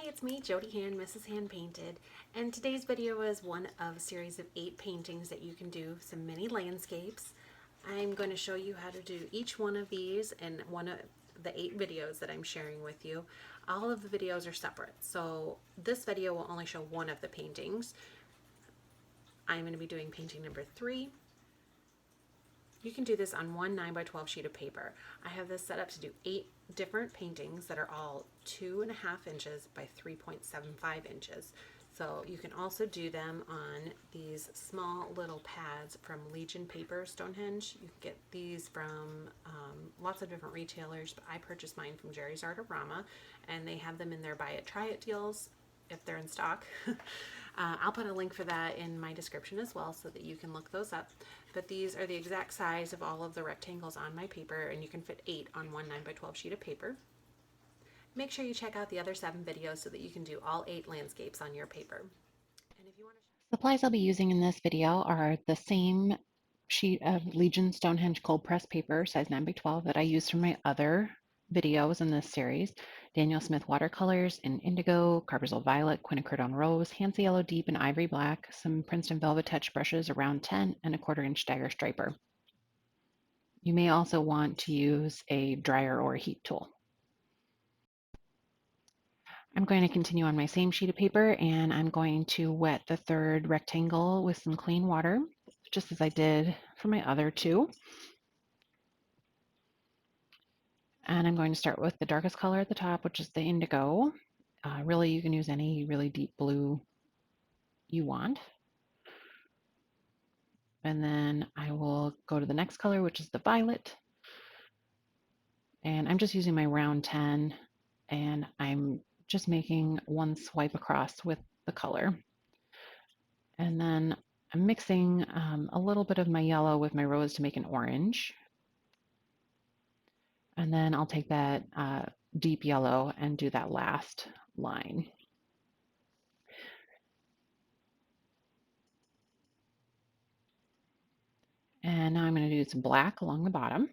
It's me, Jody Hand, Mrs. Hand Painted, and today's video is one of a series of 8 paintings that you can do, some mini landscapes. I'm going to show you how to do each one of these in one of the 8 videos that I'm sharing with you. All of the videos are separate, so this video will only show one of the paintings. I'm going to be doing painting number 3. You can do this on one 9x12 sheet of paper. I have this set up to do 8 different paintings that are all 2.5 inches by 3.75 inches. So you can also do them on these small little pads from Legion Paper Stonehenge. You can get these from lots of different retailers, but I purchased mine from Jerry's Artorama, and they have them in their buy it, try it deals if they're in stock. I'll put a link for that in my description as well so that you can look those up. But these are the exact size of all of the rectangles on my paper, and you can fit 8 on one 9x12 sheet of paper. Make sure you check out the other 7 videos so that you can do all 8 landscapes on your paper. And if you want to Supplies I'll be using in this video are the same sheet of Legion Stonehenge cold press paper, size 9x12, that I used for my other videos in this series. Daniel Smith watercolors in indigo, Carbazole violet, quinacridone rose, Hansa yellow deep, and ivory black, some Princeton Velvetouch brushes around 10, and a 1/4 inch dagger striper. You may also want to use a dryer or a heat tool. I'm going to continue on my same sheet of paper, and I'm going to wet the third rectangle with some clean water, just as I did for my other 2. And I'm going to start with the darkest color at the top, which is the indigo. Really, you can use any really deep blue you want. And then I will go to the next color, which is the violet. And I'm just using my round 10, and I'm just making one swipe across with the color. And then I'm mixing a little bit of my yellow with my rose to make an orange. And then I'll take that deep yellow and do that last line. And now I'm going to do some black along the bottom.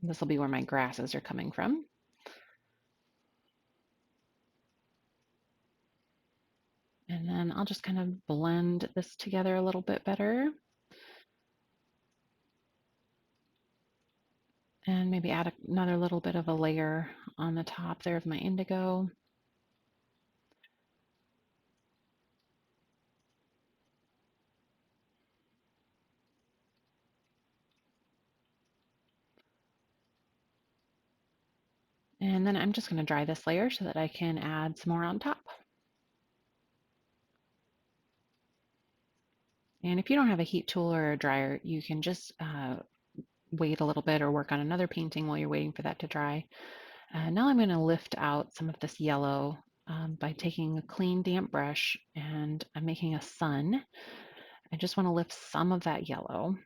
This will be where my grasses are coming from. And then I'll just kind of blend this together a little bit better. And maybe add another little bit of a layer on the top there of my indigo. And then I'm just going to dry this layer so that I can add some more on top. And if you don't have a heat tool or a dryer, you can just wait a little bit or work on another painting while you're waiting for that to dry. Now I'm going to lift out some of this yellow by taking a clean damp brush, and I'm making a sun. I just want to lift some of that yellow,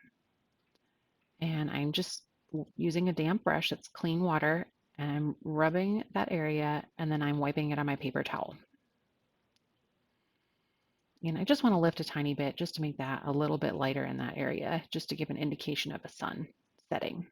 and I'm just using a damp brush that's clean water, and I'm rubbing that area, and then I'm wiping it on my paper towel. And I just want to lift a tiny bit just to make that a little bit lighter in that area, just to give an indication of a sun setting.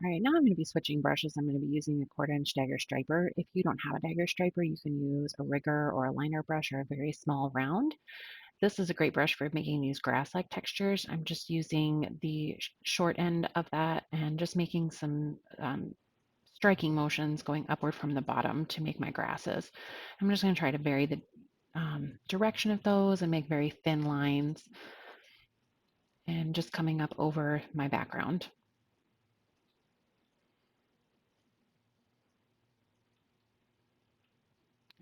All right, now I'm going to be switching brushes. I'm going to be using a 1/4 inch dagger striper. If you don't have a dagger striper, you can use a rigger or a liner brush or a very small round. This is a great brush for making these grass-like textures. I'm just using the short end of that and just making some striking motions going upward from the bottom to make my grasses. I'm just going to try to vary the direction of those and make very thin lines and just coming up over my background.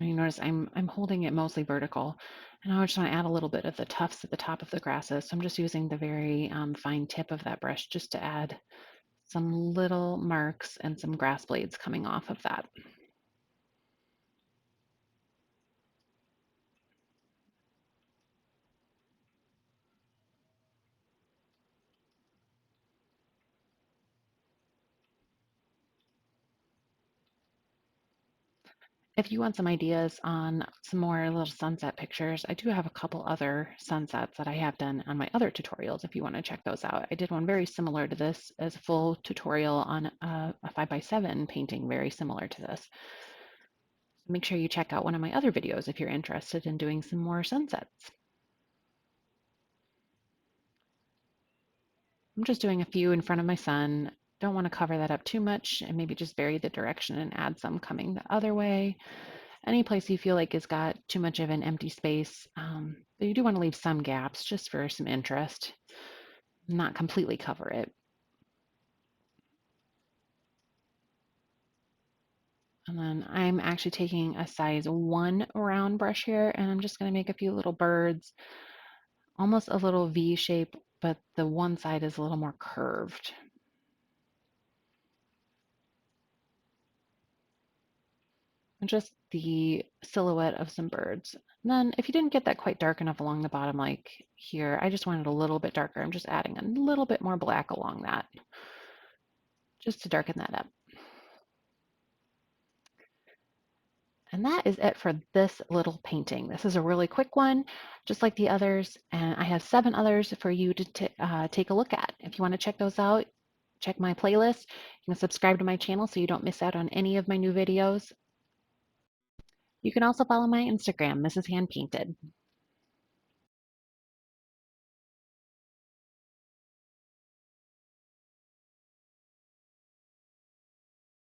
And you notice I'm holding it mostly vertical, and I just want to add a little bit of the tufts at the top of the grasses. So I'm just using the very fine tip of that brush just to add some little marks and some grass blades coming off of that. If you want some ideas on some more little sunset pictures, I do have a couple other sunsets that I have done on my other tutorials if you want to check those out. I did one very similar to this as a full tutorial on a 5x7 painting very similar to this. Make sure you check out one of my other videos if you're interested in doing some more sunsets. I'm just doing a few in front of my sun. Don't want to cover that up too much and maybe just vary the direction and add some coming the other way. Any place you feel like has got too much of an empty space, but you do want to leave some gaps just for some interest, not completely cover it. And then I'm actually taking a size 1 round brush here, and I'm just going to make a few little birds, almost a little V shape, but the one side is a little more curved. And just the silhouette of some birds. And then if you didn't get that quite dark enough along the bottom like here, I just wanted a little bit darker. I'm just adding a little bit more black along that, just to darken that up. And that is it for this little painting. This is a really quick one, just like the others, and I have 7 others for you to take a look at. If you want to check those out, check my playlist. You can subscribe to my channel so you don't miss out on any of my new videos. You can also follow my Instagram, Mrs. Hand Painted.